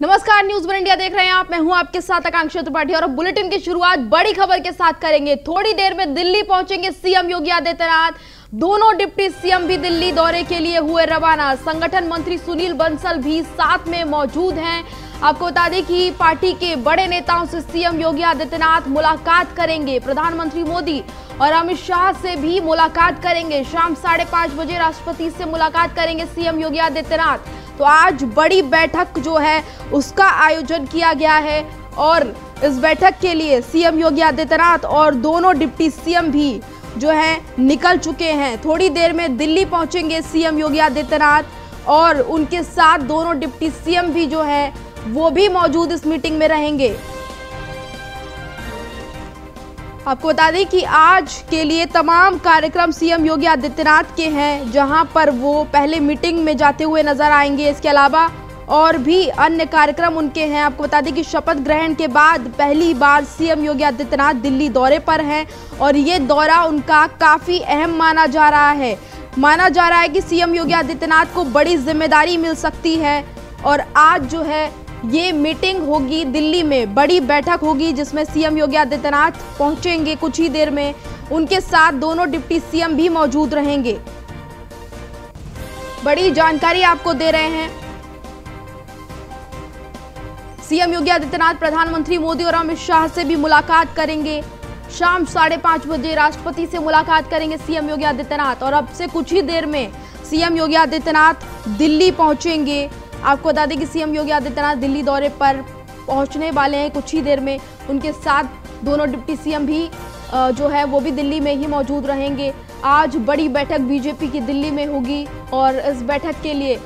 नमस्कार, news one India देख रहे हैं आप। मैं हूं आपके साथ आकांक्षा त्रिपाठी और अब बुलेटिन की शुरुआत बड़ी खबर के साथ करेंगे। थोड़ी देर में दिल्ली पहुंचेंगे सीएम योगी आदित्यनाथ। दोनों डिप्टी सीएम भी दिल्ली दौरे के लिए हुए रवाना। संगठन मंत्री सुनील बंसल भी साथ में मौजूद हैं। आपको बता दें कि पार्टी के बड़े नेताओं से सीएम योगी आदित्यनाथ मुलाकात करेंगे। प्रधानमंत्री मोदी और अमित शाह से भी मुलाकात करेंगे। शाम 5:30 बजे राष्ट्रपति से मुलाकात करेंगे सीएम योगी आदित्यनाथ। तो आज बड़ी बैठक जो है उसका आयोजन किया गया है और इस बैठक के लिए सीएम योगी आदित्यनाथ और दोनों डिप्टी सीएम भी जो है निकल चुके हैं। थोड़ी देर में दिल्ली पहुंचेंगे सीएम योगी आदित्यनाथ और उनके साथ दोनों डिप्टी सीएम भी जो है वो भी मौजूद इस मीटिंग में रहेंगे। आपको बता दें कि आज के लिए तमाम कार्यक्रम सीएम योगी आदित्यनाथ के हैं, जहां पर वो पहले मीटिंग में जाते हुए नजर आएंगे। इसके अलावा और भी अन्य कार्यक्रम उनके हैं। आपको बता दें कि शपथ ग्रहण के बाद पहली बार सीएम योगी आदित्यनाथ दिल्ली दौरे पर हैं और ये दौरा उनका काफी अहम माना जा रहा है। माना जा रहा है कि सीएम योगी आदित्यनाथ को बड़ी जिम्मेदारी मिल सकती है और आज जो है ये मीटिंग होगी दिल्ली में, बड़ी बैठक होगी जिसमें सीएम योगी आदित्यनाथ पहुंचेंगे कुछ ही देर में। उनके साथ दोनों डिप्टी सीएम भी मौजूद रहेंगे। बड़ी जानकारी आपको दे रहे हैं। सीएम योगी आदित्यनाथ प्रधानमंत्री मोदी और अमित शाह से भी मुलाकात करेंगे। शाम 5:30 बजे राष्ट्रपति से मुलाकात करेंगे सीएम योगी आदित्यनाथ और अब से कुछ ही देर में सीएम योगी आदित्यनाथ दिल्ली पहुंचेंगे। आपको बता दें कि सीएम योगी आदित्यनाथ दिल्ली दौरे पर पहुंचने वाले हैं कुछ ही देर में। उनके साथ दोनों डिप्टी सीएम भी जो है वो भी दिल्ली में ही मौजूद रहेंगे। आज बड़ी बैठक बीजेपी की दिल्ली में होगी और इस बैठक के लिए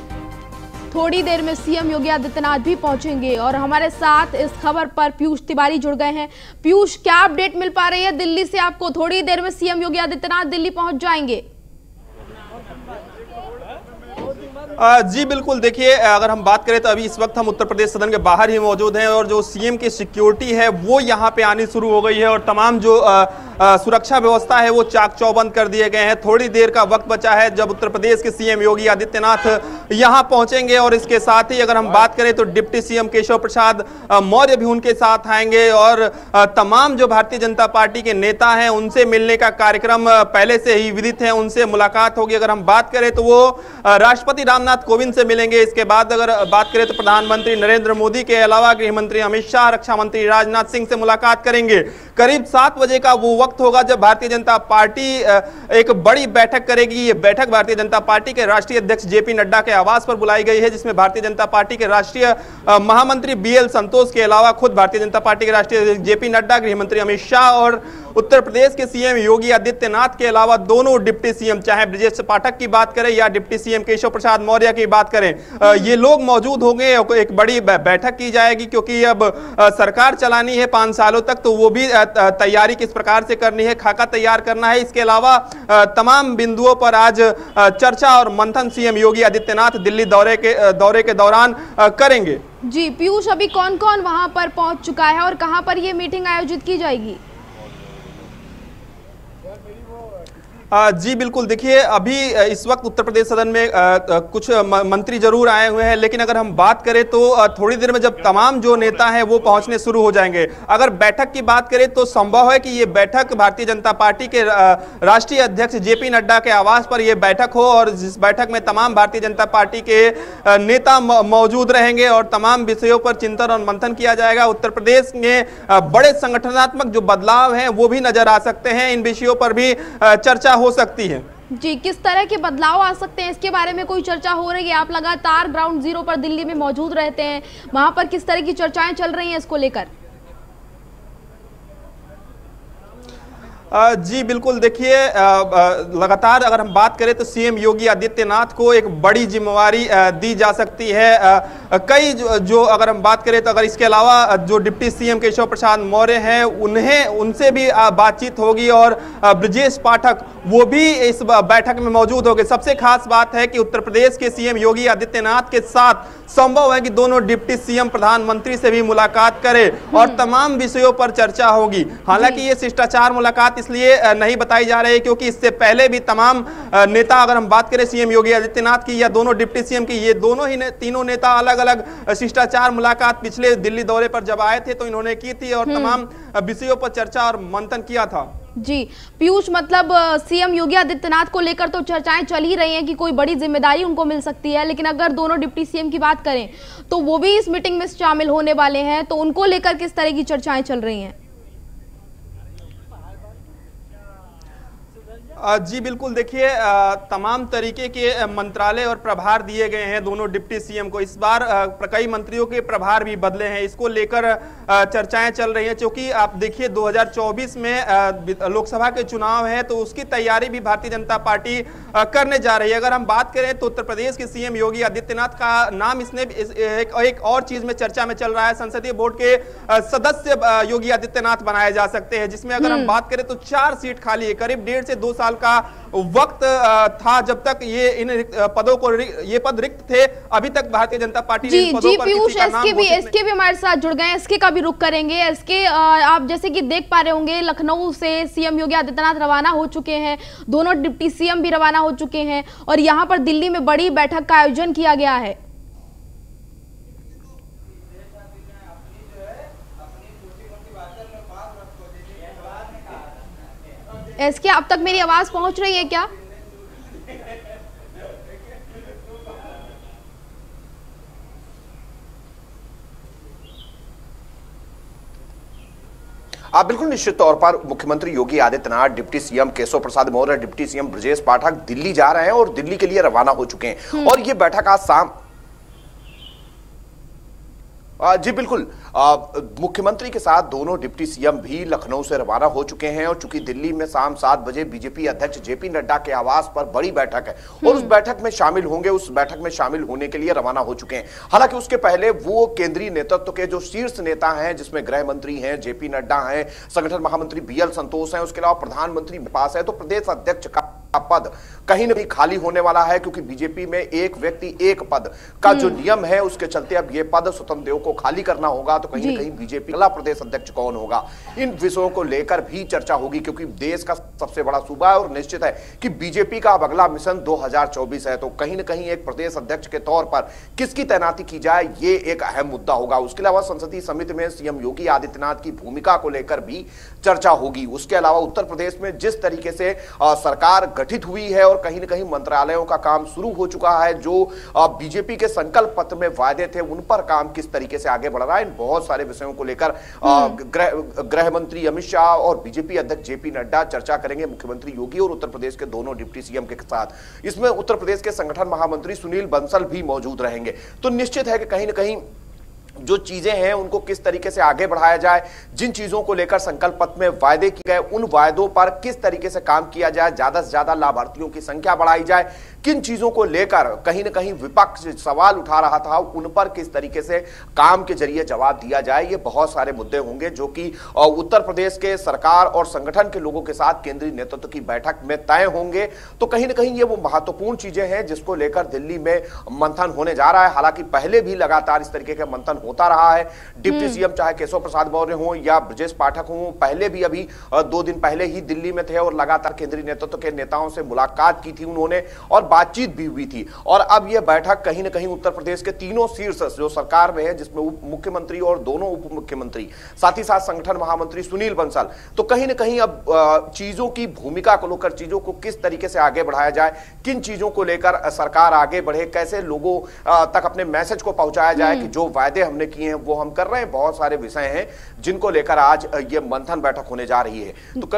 थोड़ी देर में सीएम योगी आदित्यनाथ भी पहुंचेंगे। और हमारे साथ इस खबर पर पीयूष तिवारी जुड़ गए हैं। पीयूष, क्या अपडेट मिल पा रही है दिल्ली से आपको? थोड़ी देर में सीएम योगी आदित्यनाथ दिल्ली पहुंच जाएंगे। जी बिल्कुल, देखिए अगर हम बात करें तो अभी इस वक्त हम उत्तर प्रदेश सदन के बाहर ही मौजूद हैं और जो सीएम की सिक्योरिटी है वो यहाँ पे आनी शुरू हो गई है और तमाम जो सुरक्षा व्यवस्था है वो चाक चौबंद कर दिए गए हैं। थोड़ी देर का वक्त बचा है जब उत्तर प्रदेश के सीएम योगी आदित्यनाथ यहाँ पहुंचेंगे और इसके साथ ही अगर हम बात करें तो डिप्टी सीएम केशव प्रसाद मौर्य भी उनके साथ आएंगे और तमाम जो भारतीय जनता पार्टी के नेता हैं उनसे मिलने का कार्यक्रम पहले से ही विदित है, उनसे मुलाकात होगी। अगर हम बात करें तो वो राष्ट्रपति रामनाथ कोविंद से मिलेंगे। इसके बाद अगर बात करें तो प्रधानमंत्री नरेंद्र मोदी के अलावा गृह मंत्री अमित शाह, रक्षा मंत्री राजनाथ सिंह से मुलाकात करेंगे। करीब 7 बजे का वो वक्त होगा जब भारतीय जनता पार्टी एक बड़ी बैठक करेगी। ये बैठक भारतीय जनता पार्टी के राष्ट्रीय अध्यक्ष जेपी नड्डा के आवास पर बुलाई गई है, जिसमें भारतीय जनता पार्टी के राष्ट्रीय महामंत्री बीएल संतोष के अलावा खुद भारतीय जनता पार्टी के राष्ट्रीय अध्यक्ष जेपी नड्डा, गृह मंत्री अमित शाह और उत्तर प्रदेश के सीएम योगी आदित्यनाथ के अलावा दोनों डिप्टी सीएम, चाहे ब्रजेश पाठक की बात करें या डिप्टी सीएम केशव प्रसाद मौर्य की बात करें, ये लोग मौजूद होंगे। एक बड़ी बैठक की जाएगी क्योंकि अब सरकार चलानी है 5 सालों तक, तो वो भी तैयारी किस प्रकार से करनी है, खाका तैयार करना है। इसके अलावा तमाम बिंदुओं पर आज चर्चा और मंथन सीएम योगी आदित्यनाथ दिल्ली दौरे के दौरान करेंगे। जी पीयूष, अभी कौन कौन वहां पर पहुंच चुका है और कहां पर यह मीटिंग आयोजित की जाएगी? जी बिल्कुल, देखिए अभी इस वक्त उत्तर प्रदेश सदन में कुछ मंत्री जरूर आए हुए हैं, लेकिन अगर हम बात करें तो थोड़ी देर में जब तमाम जो नेता हैं वो पहुंचने शुरू हो जाएंगे। अगर बैठक की बात करें तो संभव है कि ये बैठक भारतीय जनता पार्टी के राष्ट्रीय अध्यक्ष जेपी नड्डा के आवास पर यह बैठक हो और जिस बैठक में तमाम भारतीय जनता पार्टी के नेता मौजूद रहेंगे और तमाम विषयों पर चिंतन और मंथन किया जाएगा। उत्तर प्रदेश में बड़े संगठनात्मक जो बदलाव हैं वो भी नजर आ सकते हैं, इन विषयों पर भी चर्चा हो सकती है। जी, किस तरह के बदलाव आ सकते हैं इसके बारे में कोई चर्चा हो रही है? आप लगातार ग्राउंड जीरो पर दिल्ली में मौजूद रहते हैं, वहां पर किस तरह की चर्चाएं चल रही हैं इसको लेकर? जी बिल्कुल, देखिए लगातार अगर हम बात करें तो सीएम योगी आदित्यनाथ को एक बड़ी जिम्मेवारी दी जा सकती है। कई जो अगर हम बात करें तो अगर इसके अलावा जो डिप्टी सीएम केशव प्रसाद मौर्य हैं उनसे भी बातचीत होगी और ब्रजेश पाठक वो भी इस बैठक में मौजूद होंगे। सबसे खास बात है कि उत्तर प्रदेश के सीएम योगी आदित्यनाथ के साथ संभव है कि दोनों डिप्टी सीएम प्रधानमंत्री से भी मुलाकात करें और तमाम विषयों पर चर्चा होगी। हालांकि ये शिष्टाचार मुलाकात इसलिए नहीं बताई जा रही है क्योंकि इससे पहले भी तमाम नेता, अगर हम बात करें सीएम योगी आदित्यनाथ की या दोनों डिप्टी सीएम की, ये दोनों ही तीनों नेता अलग अलग शिष्टाचार मुलाकात पिछले दिल्ली दौरे पर जब आए थे तो इन्होंने की थी और तमाम विषयों पर चर्चा और मंथन किया था। जी पीयूष, मतलब सीएम योगी आदित्यनाथ को लेकर तो चर्चाएं चल ही रही हैं कि कोई बड़ी जिम्मेदारी उनको मिल सकती है, लेकिन अगर दोनों डिप्टी सीएम की बात करें तो वो भी इस मीटिंग में शामिल होने वाले हैं, तो उनको लेकर किस तरह की चर्चाएं चल रही हैं? जी बिल्कुल, देखिए तमाम तरीके के मंत्रालय और प्रभार दिए गए हैं दोनों डिप्टी सीएम को। इस बार कई मंत्रियों के प्रभार भी बदले हैं, इसको लेकर चर्चाएं चल रही हैं। क्योंकि आप देखिए 2024 में लोकसभा के चुनाव है तो उसकी तैयारी भी भारतीय जनता पार्टी करने जा रही है। अगर हम बात करें तो उत्तर प्रदेश के सीएम योगी आदित्यनाथ का नाम इसने एक और चीज में चर्चा में चल रहा है, संसदीय बोर्ड के सदस्य योगी आदित्यनाथ बनाए जा सकते हैं, जिसमें अगर हम बात करें तो 4 सीट खाली है। करीब 1.5 से 2 साल का वक्त था जब तक इन पदों को ये पद रिक्त थे। अभी तक भारतीय जनता पार्टी ने इन पदों पर किसी का नाम एसके भी हमारे साथ जुड़ गए हैं, एसके का भी रुख करेंगे। एसके, आप जैसे कि देख पा रहे होंगे लखनऊ से सीएम योगी आदित्यनाथ रवाना हो चुके हैं, दोनों डिप्टी सीएम भी रवाना हो चुके हैं और यहां पर दिल्ली में बड़ी बैठक का आयोजन किया गया है। एसके, अब तक मेरी आवाज पहुंच रही है क्या? आप बिल्कुल निश्चित तौर पर मुख्यमंत्री Yogi Adityanath, deputy CM Keshav Prasad Maurya, deputy CM Brajesh Pathak Delhi जा रहे हैं और दिल्ली के लिए रवाना हो चुके हैं। और ये बैठक आज शाम जी बिल्कुल, मुख्यमंत्री के साथ दोनों डिप्टी सीएम भी लखनऊ से रवाना हो चुके हैं और चूंकि दिल्ली में शाम 7 बजे बीजेपी अध्यक्ष जेपी नड्डा के आवास पर बड़ी बैठक है और उस बैठक में शामिल होंगे, उस बैठक में शामिल होने के लिए रवाना हो चुके हैं। हालांकि उसके पहले वो केंद्रीय नेतृत्व के जो शीर्ष नेता हैं, जिसमें गृह मंत्री हैं जेपी नड्डा हैं, संगठन महामंत्री बीएल संतोष हैं, उसके अलावा प्रधानमंत्री पास है, तो प्रदेश अध्यक्ष का पद कहीं न कहीं खाली होने वाला है क्योंकि बीजेपी में एक व्यक्ति एक पद का जो नियम है उसके चलते अब ये पद स्वतंत्र देव को खाली करना होगा। तो कहीं न कहीं बीजेपी अगला प्रदेश अध्यक्ष कौन होगा, इन विषयों को लेकर भी चर्चा होगी क्योंकि देश का सबसे बड़ा सूबा है और निश्चित है कि बीजेपी का अब अगला मिशन 2024 है। तो कहीं न कहीं एक प्रदेश अध्यक्ष के तौर पर किसकी तैनाती की जाए, ये एक अहम मुद्दा होगा। उसके अलावा संसदीय समिति में सीएम योगी आदित्यनाथ की भूमिका को लेकर भी चर्चा होगी। उसके अलावा उत्तर प्रदेश में जिस तरीके से सरकार गठित हुई है और कहीं न कहीं मंत्रालयों का काम शुरू हो चुका है, जो बीजेपी के संकल्प पत्र में वायदे थे उन पर काम किस तरीके से आगे बढ़ रहा है, इन बहुत सारे विषयों को लेकर गृह मंत्री अमित शाह और बीजेपी अध्यक्ष जेपी नड्डा चर्चा करेंगे मुख्यमंत्री योगी और उत्तर प्रदेश के दोनों डिप्टी सीएम के साथ। इसमें उत्तर प्रदेश के संगठन महामंत्री सुनील बंसल भी मौजूद रहेंगे। तो निश्चित है कि कहीं न कहीं जो चीजें हैं उनको किस तरीके से आगे बढ़ाया जाए, जिन चीजों को लेकर संकल्प पत्र में वायदे किए गए उन वायदों पर किस तरीके से काम किया जाए, ज्यादा से ज्यादा लाभार्थियों की संख्या बढ़ाई जाए, किन चीजों को लेकर कहीं न कहीं विपक्ष सवाल उठा रहा था उन पर किस तरीके से काम के जरिए जवाब दिया जाए, ये बहुत सारे मुद्दे होंगे जो कि उत्तर प्रदेश के सरकार और संगठन के लोगों के साथ केंद्रीय नेतृत्व की बैठक में तय होंगे। तो कहीं न कहीं ये वो महत्वपूर्ण चीजें हैं जिसको लेकर दिल्ली में मंथन होने जा रहा है। हालांकि पहले भी लगातार इस तरीके का मंथन होता रहा है। डिप्टी सीएम चाहे केशव प्रसाद मौर्य हो या ब्रजेश पाठक हो, पहले भी अभी 2 दिन पहले ही दिल्ली में थे और लगातार केंद्रीय नेतृत्व के नेताओं से मुलाकात की थी उन्होंने और बातचीत भी हुई थी। और अब यह बैठक कहीं न कहीं उत्तर प्रदेश के तीनों शीर्ष जो सरकार में है, जिसमें उप मुख्यमंत्री और दोनों उप मुख्यमंत्री, साथ ही साथ संगठन महामंत्री सुनील बंसल, तो कहीं न कहीं अब चीजों की भूमिका को लेकर, चीजों को किस तरीके से आगे बढ़ाया जाए, किन चीजों को लेकर सरकार आगे बढ़े, कैसे लोगों तक अपने मैसेज को पहुंचाया जाए कि जो वायदे हमने किए हैं वो हम कर रहे हैं। बहुत सारे विषय हैं जिनको लेकर आज ये मंथन बैठक होने जा रही है। तो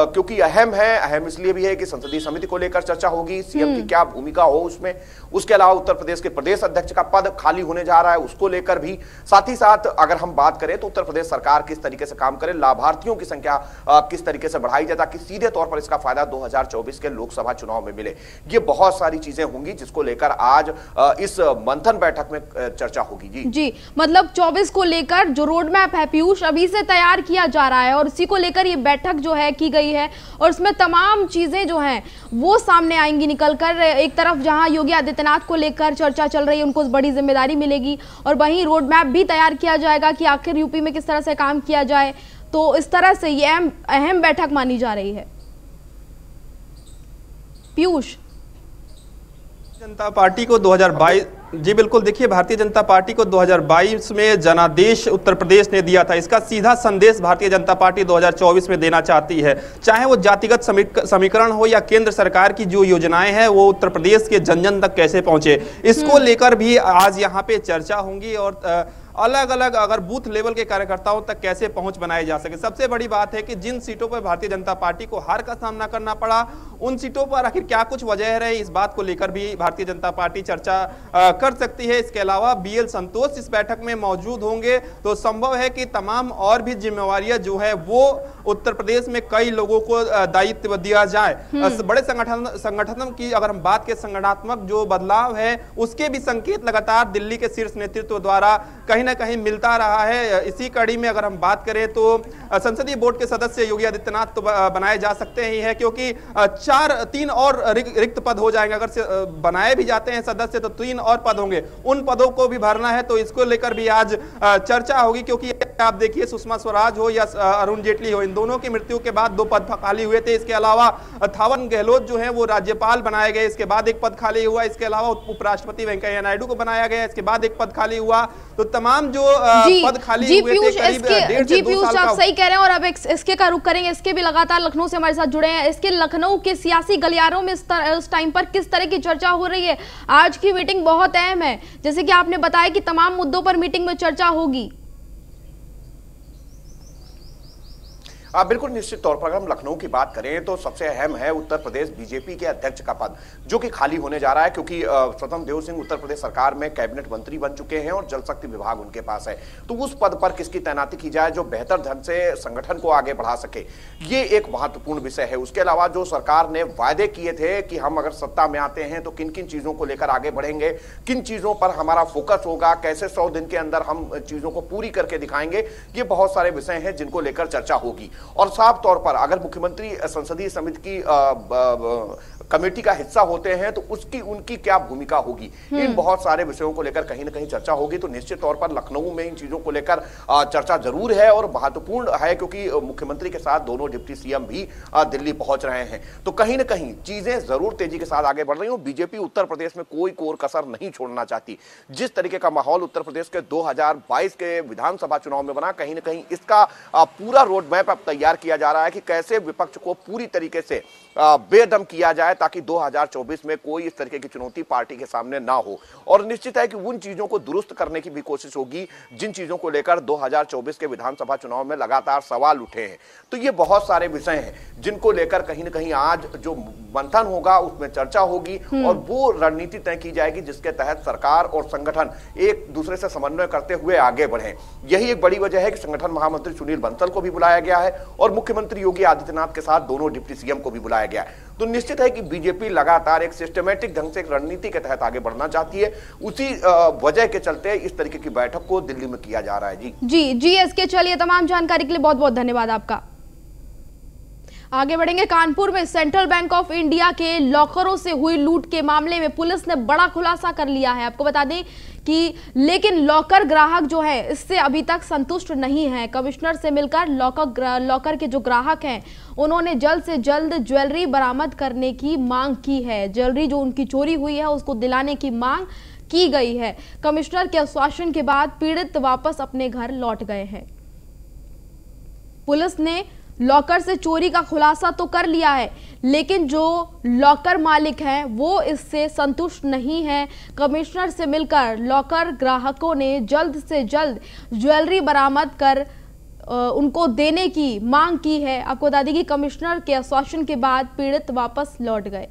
क्योंकि अहम इसलिए भी है कि संसदीय समिति को लेकर चर्चा होगी, सीएम की क्या भूमिका हो उसमें, उसके अलावा उत्तर प्रदेश के प्रदेश अध्यक्ष का पद खाली होने जा रहा है उसको लेकर भी, साथ ही साथ अगर हम बात करें तो उत्तर प्रदेश सरकार किस तरीके से काम करे, लाभार्थियों की संख्या किस तरीके से बढ़ाई जाए ताकि सीधे तौर पर इसका फायदा 2024 के लोकसभा चुनाव में मिले। ये बहुत सारी चीजें होंगी जिसको लेकर आज इस मंथन बैठक में चर्चा होगी। जी मतलब 24 को लेकर जो रोड मैप है पीयूष अभी से तैयार किया जा रहा है और इसी को लेकर ये बैठक जो है की गई है और उसमें तमाम चीजें जो हैं वो सामने आएंगी निकलकर। एक तरफ जहां योगी आदित्यनाथ को लेकर चर्चा चल रही है, उनको बड़ी जिम्मेदारी मिलेगी और वहीं रोड मैप भी तैयार किया जाएगा कि आखिर यूपी में किस तरह से काम किया जाए। तो इस तरह से ये अहम बैठक मानी जा रही है। पीयूष, जनता पार्टी को 2022 जी बिल्कुल, देखिए भारतीय जनता पार्टी को 2022 में जनादेश उत्तर प्रदेश ने दिया था। इसका सीधा संदेश भारतीय जनता पार्टी 2024 में देना चाहती है। चाहे वो जातिगत समीकरण हो या केंद्र सरकार की जो योजनाएं हैं वो उत्तर प्रदेश के जन जन तक कैसे पहुंचे, इसको लेकर भी आज यहाँ पे चर्चा होंगी और अलग अलग अगर बूथ लेवल के कार्यकर्ताओं तक कैसे पहुंच बनाई जा सके। सबसे बड़ी बात है कि जिन सीटों पर भारतीय जनता पार्टी को हार का सामना करना पड़ा, उन सीटों पर आखिर क्या कुछ वजह रहे, इस बात को लेकर भी भारतीय जनता पार्टी चर्चा कर सकती है। इसके अलावा बीएल संतोष इस बैठक में मौजूद होंगे, तो संभव है कि तमाम और भी जिम्मेवारियां जो है वो उत्तर प्रदेश में कई लोगों को दायित्व दिया जाए। बड़े संगठन की अगर हम बात करें, संगठनात्मक जो बदलाव है उसके भी संकेत लगातार दिल्ली के शीर्ष नेतृत्व द्वारा कहीं ना कहीं मिलता रहा है। इसी कड़ी में अगर हम बात करें तो संसदीय बोर्ड के सदस्य योगी आदित्यनाथ तो बनाए जा सकते ही है, क्योंकि 3 और रिक्त पद हो जाएंगे। अगर बनाए भी जाते हैं सदस्य तो 3 और पद होंगे, उन पदों को भी भरना है। तो इसको लेकर भी आज चर्चा होगी, क्योंकि आप देखिए सुषमा स्वराज हो या अरुण जेटली हो, इन दोनों की मृत्यु के बाद 2 पद खाली हुए थे। इसके अलावा थावरचंद गहलोत जो है वो राज्यपाल बनाए गए, इसके बाद 1 पद खाली हुआ। इसके अलावा उपराष्ट्रपति वेंकैया नायडू को बनाया गया, इसके बाद 1 पद खाली हुआ। तो तमाम जो पद खाली हुए थे करीब 1.5 से 2 साल का। आप सही कह रहे हैं और अब इसके का रुख करेंगे। इसके भी लगातार लखनऊ से हमारे साथ जुड़े हैं। इसके लखनऊ के सियासी गलियारों में इस टाइम पर किस तरह की चर्चा हो रही है? आज की मीटिंग बहुत अहम है, जैसे कि आपने बताया कि तमाम मुद्दों पर मीटिंग में चर्चा होगी। बिल्कुल, निश्चित तौर पर अगर हम लखनऊ की बात करें तो सबसे अहम है उत्तर प्रदेश बीजेपी के अध्यक्ष का पद, जो कि खाली होने जा रहा है, क्योंकि स्वतंत्र देव सिंह उत्तर प्रदेश सरकार में कैबिनेट मंत्री बन चुके हैं और जल शक्ति विभाग उनके पास है। तो उस पद पर किसकी तैनाती की जाए जो बेहतर ढंग से संगठन को आगे बढ़ा सके, ये एक महत्वपूर्ण विषय है। उसके अलावा जो सरकार ने वायदे किए थे कि हम अगर सत्ता में आते हैं तो किन किन चीजों को लेकर आगे बढ़ेंगे, किन चीजों पर हमारा फोकस होगा, कैसे 100 दिन के अंदर हम चीजों को पूरी करके दिखाएंगे, ये बहुत सारे विषय हैं जिनको लेकर चर्चा होगी। और साफ तौर पर अगर मुख्यमंत्री संसदीय समिति की कमेटी का हिस्सा होते हैं तो उनकी क्या भूमिका होगी, इन बहुत सारे विषयों को लेकर कहीं ना कहीं चर्चा होगी। तो निश्चित तौर पर लखनऊ में इन चीजों को लेकर चर्चा जरूर है और महत्वपूर्ण है, क्योंकि मुख्यमंत्री के साथ दोनों डिप्टी सीएम भी दिल्ली पहुंच रहे हैं। तो कहीं ना कहीं चीजें जरूर तेजी के साथ आगे बढ़ रही हूं। बीजेपी उत्तर प्रदेश में कोई कोर कसर नहीं छोड़ना चाहती। जिस तरीके का माहौल उत्तर प्रदेश के 2022 के विधानसभा चुनाव में बना, कहीं ना कहीं इसका पूरा रोड मैप अब तैयार किया जा रहा है कि कैसे विपक्ष को पूरी तरीके से बेदम किया जाए, ताकि 2024 में कोई इस तरीके की चुनौती पार्टी के सामने ना हो। और निश्चित है कि उन चीजों को दुरुस्त करने की भी कोशिश होगी जिन चीजों को लेकर 2024 के विधानसभा चुनाव में लगातार सवाल उठे हैं। तो ये बहुत सारे विषय हैं जिनको लेकर कहीं ना कहीं आज जो मंथन होगा उसमें चर्चा होगी और वो रणनीति तय की जाएगी जिसके तहत सरकार और संगठन एक दूसरे से समन्वय करते हुए आगे बढ़े। यही एक बड़ी वजह है कि संगठन महामंत्री सुनील बंसल को भी बुलाया गया है और मुख्यमंत्री योगी आदित्यनाथ के साथ दोनों डिप्टी सीएम को भी बुलाया गया है। तो निश्चित है कि बीजेपी लगातार एक सिस्टमैटिक ढंग से एक रणनीति के तहत आगे बढ़ना चाहती है। उसी वजह के चलते इस तरीके की बैठक को दिल्ली में किया जा रहा है। जी एसके, चलिए तमाम जानकारी के लिए बहुत बहुत धन्यवाद आपका। आगे बढ़ेंगे। कानपुर में सेंट्रल बैंक ऑफ इंडिया के लॉकरों से हुई लूट के मामले में पुलिस ने बड़ा खुलासा कर लिया है। आपको बता दें कि लेकिन लॉकर ग्राहक जो है इससे अभी तक संतुष्ट नहीं है। कमिश्नर से मिलकर लॉकर के जो ग्राहक हैं उन्होंने जल्द से जल्द ज्वेलरी बरामद करने की मांग की है। ज्वेलरी जो उनकी चोरी हुई है उसको दिलाने की मांग की गई है। कमिश्नर के आश्वासन के बाद पीड़ित वापस अपने घर लौट गए हैं। पुलिस ने लॉकर से चोरी का खुलासा तो कर लिया है, लेकिन जो लॉकर मालिक हैं वो इससे संतुष्ट नहीं है। कमिश्नर से मिलकर लॉकर ग्राहकों ने जल्द से जल्द ज्वेलरी बरामद कर उनको देने की मांग की है। आपको बता दें कि कमिश्नर के आश्वासन के बाद पीड़ित वापस लौट गए।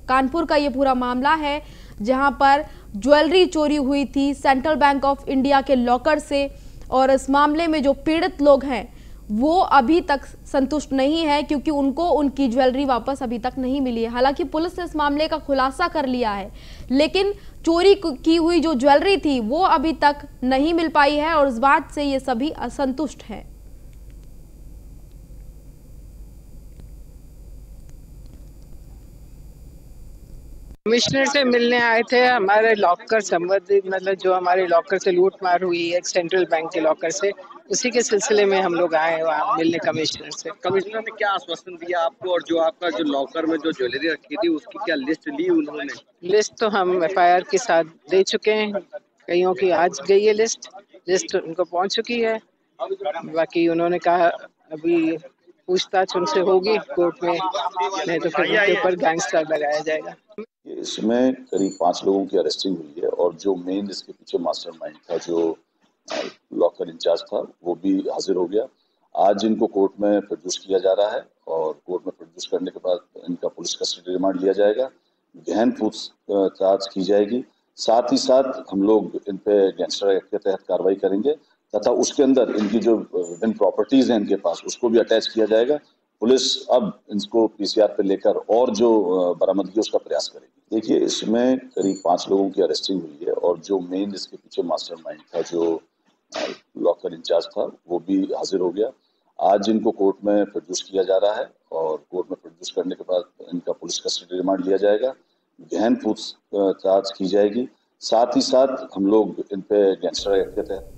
कानपुर का ये पूरा मामला है जहां पर ज्वेलरी चोरी हुई थी सेंट्रल बैंक ऑफ इंडिया के लॉकर से, और इस मामले में जो पीड़ित लोग हैं वो अभी तक संतुष्ट नहीं है क्योंकि उनको उनकी ज्वेलरी वापस अभी तक नहीं मिली है। हालांकि पुलिस ने इस मामले का खुलासा कर लिया है, लेकिन चोरी की हुई जो ज्वेलरी थी वो अभी तक नहीं मिल पाई है और इस बात से ये सभी असंतुष्ट हैं। कमिश्नर से मिलने आए थे। हमारे लॉकर संबंधित, मतलब जो हमारे लॉकर से लूट मार हुई है सेंट्रल बैंक के लॉकर से, उसी के सिलसिले में हम लोग आए वहाँ मिलने कमिश्नर से। कमिश्नर ने क्या आश्वासन दिया आपको, और जो आपका जो लॉकर में जो ज्वेलरी रखी थी उसकी क्या लिस्ट ली उन्होंने? लिस्ट तो हम FIR के साथ दे चुके हैं, कईयों की आज गई है लिस्ट उनको पहुँच चुकी है। बाकी उन्होंने कहा अभी पूछताछ उनसे होगी कोर्ट में, नहीं तो फिर उनके ऊपर गैंगस्टर लगाया जाएगा। इसमें करीब 5 लोगों की अरेस्टिंग हुई है और जो मेन इसके पीछे मास्टरमाइंड था, जो लॉकर इंचार्ज था, वो भी हाजिर हो गया। आज इनको कोर्ट में प्रोड्यूस किया जा रहा है और कोर्ट में प्रोड्यूस करने के बाद इनका पुलिस कस्टडी रिमांड लिया जाएगा, गहन पूछताछ की जाएगी। साथ ही साथ हम लोग इन पे गैंगस्टर एक्ट के तहत कार्रवाई करेंगे तथा उसके अंदर इनकी जो विभिन्न प्रॉपर्टीज हैं इनके पास, उसको भी अटैच किया जाएगा। पुलिस अब इसको PCR पे लेकर और जो बरामदगी उसका प्रयास करेगी। देखिए, इसमें करीब 5 लोगों की अरेस्टिंग हुई है और जो मेन इसके पीछे मास्टरमाइंड था, जो लॉकर इंचार्ज था, वो भी हाजिर हो गया। आज इनको कोर्ट में प्रोड्यूस किया जा रहा है और कोर्ट में प्रोड्यूस करने के बाद इनका पुलिस कस्टडी रिमांड लिया जाएगा, गहन पूछताछ की जाएगी। साथ ही साथ हम लोग इन पे गैंगस्टर एक्ट के तहत।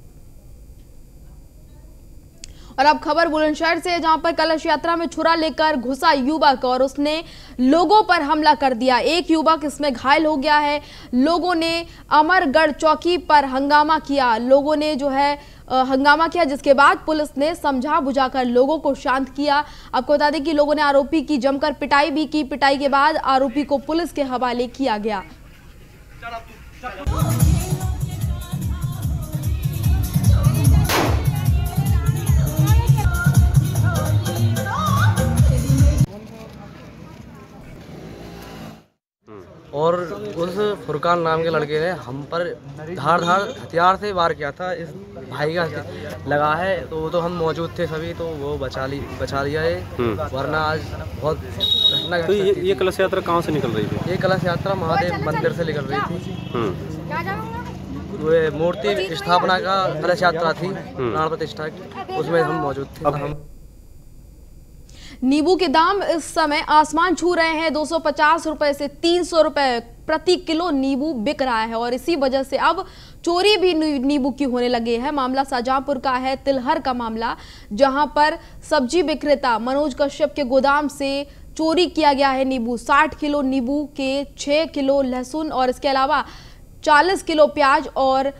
और अब खबर बुलंदशहर से, जहां पर कलश यात्रा में छुरा लेकर घुसा युवक और उसने लोगों पर हमला कर दिया। एक युवक इसमें घायल हो गया है। लोगों ने अमरगढ़ चौकी पर हंगामा किया। लोगों ने जो है हंगामा किया, जिसके बाद पुलिस ने समझा बुझाकर लोगों को शांत किया। आपको बता दें कि लोगों ने आरोपी की जमकर पिटाई भी की। पिटाई के बाद आरोपी को पुलिस के हवाले किया गया। और उस फुरकान नाम के लड़के ने हम पर धार हथियार से वार किया था। इस भाई का लगा है तो वो तो हम मौजूद थे सभी, तो वो बचा लिया है, वरना आज बहुत घटना। तो ये कलश यात्रा कहाँ से निकल रही थी? ये कलश यात्रा महादेव मंदिर से निकल रही थी। वो मूर्ति स्थापना का कलश यात्रा थी, प्राण प्रतिष्ठा की, उसमें हम मौजूद थे। नींबू के दाम इस समय आसमान छू रहे हैं। 250 रुपए से 300 रुपए प्रति किलो नींबू बिक रहा है और इसी वजह से अब चोरी भी नींबू की होने लगे है। मामला शाहजहांपुर का है, तिलहर का मामला, जहां पर सब्जी विक्रेता मनोज कश्यप के गोदाम से चोरी किया गया है नींबू। 60 किलो नींबू के 6 किलो लहसुन और इसके अलावा 40 किलो प्याज और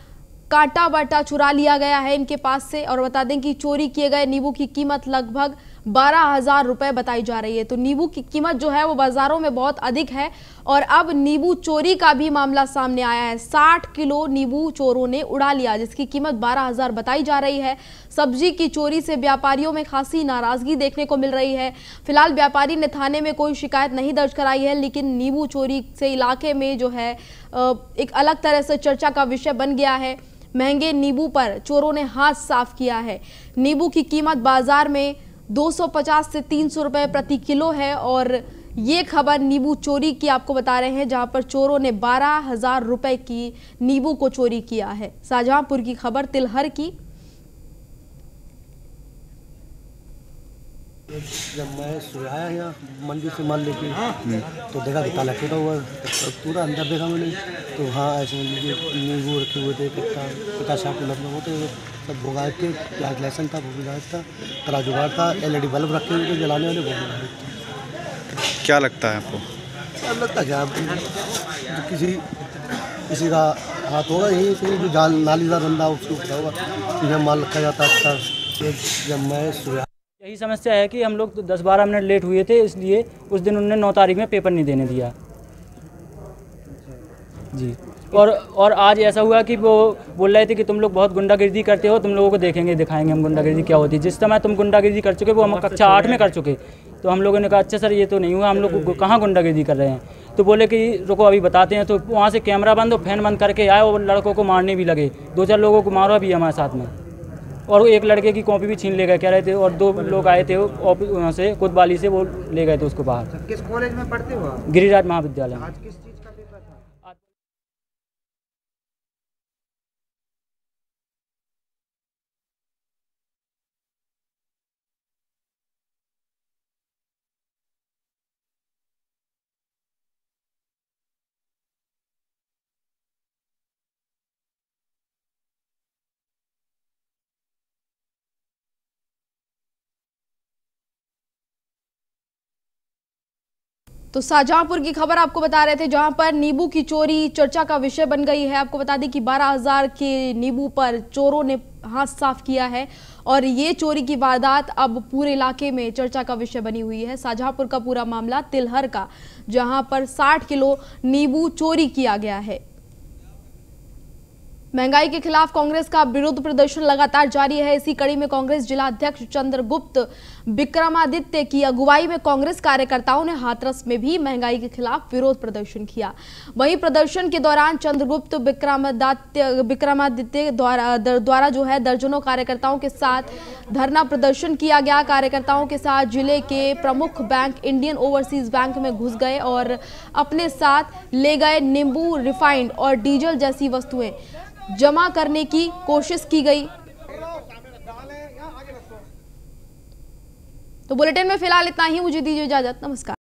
कांटा बाटा चुरा लिया गया है इनके पास से। और बता दें कि चोरी किए गए नींबू की कीमत लगभग 12,000 रुपए बताई जा रही है। तो नींबू की कीमत जो है वो बाजारों में बहुत अधिक है और अब नींबू चोरी का भी मामला सामने आया है। 60 किलो नींबू चोरों ने उड़ा लिया, जिसकी कीमत 12,000 बताई जा रही है। सब्जी की चोरी से व्यापारियों में खासी नाराजगी देखने को मिल रही है। फिलहाल व्यापारी ने थाने में कोई शिकायत नहीं दर्ज कराई है, लेकिन नींबू चोरी से इलाके में जो है एक अलग तरह से चर्चा का विषय बन गया है। महंगे नींबू पर चोरों ने हाथ साफ किया है। नींबू की कीमत बाजार में 250 से 300 रुपए प्रति किलो है और ये खबर नींबू चोरी की आपको बता रहे हैं, जहां पर चोरों ने 12,000 रुपए की नींबू को चोरी किया है। शाहजहांपुर की खबर तिलहर की। जब मैं सुबह आया यहाँ मंडी से माल लेके तो देखा कि ताला टूटा हुआ, तो पूरा अंदर देखा मैंने तो वहाँ ऐसे नींबू रखे हुए थे, 50-60 किलो में होते हुए सब भुगाए थे। प्याज लहसुन था, भुगाया था, तराजूगार था, LED बल्ब रखे हुए थे जलाने वाले, बहुत। क्या लगता है आपको? क्या लगता है, क्या किसी का हाथ होगा, यही जो जाल नालीदार बंदा उसको पता होगा जब माल रखा जाता था। जब मैं सुबह यही समस्या है कि हम लोग 10-12 मिनट लेट हुए थे, इसलिए उस दिन उन्होंने 9 तारीख में पेपर नहीं देने दिया जी। और आज ऐसा हुआ कि वो बोल रहे थे कि तुम लोग बहुत गुंडागिर्दी करते हो, तुम लोगों को दिखाएंगे हम गुंडागिर्दी क्या होती है। जिस समय तुम गुंडागिर्दी कर चुके, वो हम कक्षा 8 में कर चुके, तो हम लोगों ने कहा अच्छा सर ये तो नहीं हुआ, हम लोग कहाँ गुंडागिर्दी कर रहे हैं। तो बोले कि रुको अभी बताते हैं। तो वहाँ से कैमरा बंद और फैन बंद करके आए और लड़कों को मारने भी लगे। 2-4 लोगों को मारा भी हमारे साथ में, और एक लड़के की कॉपी भी छीन ले गए कह रहे थे। और 2 लोग आए थे वहाँ से कोतवाली से, वो ले गए थे उसको बाहर। किस कॉलेज में पढ़ते हो? गिरिराज महाविद्यालय। तो शाहजहांपुर की खबर आपको बता रहे थे, जहां पर नींबू की चोरी चर्चा का विषय बन गई है। आपको बता दें कि 12,000 के नींबू पर चोरों ने हाथ साफ किया है और ये चोरी की वारदात अब पूरे इलाके में चर्चा का विषय बनी हुई है। शाहजहांपुर का पूरा मामला तिलहर का, जहां पर 60 किलो नींबू चोरी किया गया है। महंगाई के खिलाफ कांग्रेस का विरोध प्रदर्शन लगातार जारी है। इसी कड़ी में कांग्रेस जिला अध्यक्ष चंद्रगुप्त विक्रमादित्य की अगुवाई में कांग्रेस कार्यकर्ताओं ने हाथरस में भी महंगाई के खिलाफ विरोध प्रदर्शन किया। वहीं प्रदर्शन के दौरान चंद्रगुप्त विक्रमादित्य द्वारा जो है दर्जनों कार्यकर्ताओं के साथ धरना प्रदर्शन किया गया। कार्यकर्ताओं के साथ जिले के प्रमुख बैंक इंडियन ओवरसीज बैंक में घुस गए और अपने साथ ले गए नींबू, रिफाइंड और डीजल जैसी वस्तुएं जमा करने की कोशिश की गई। तो बुलेटिन में फिलहाल इतना ही, मुझे दीजिए इजाजत, नमस्कार।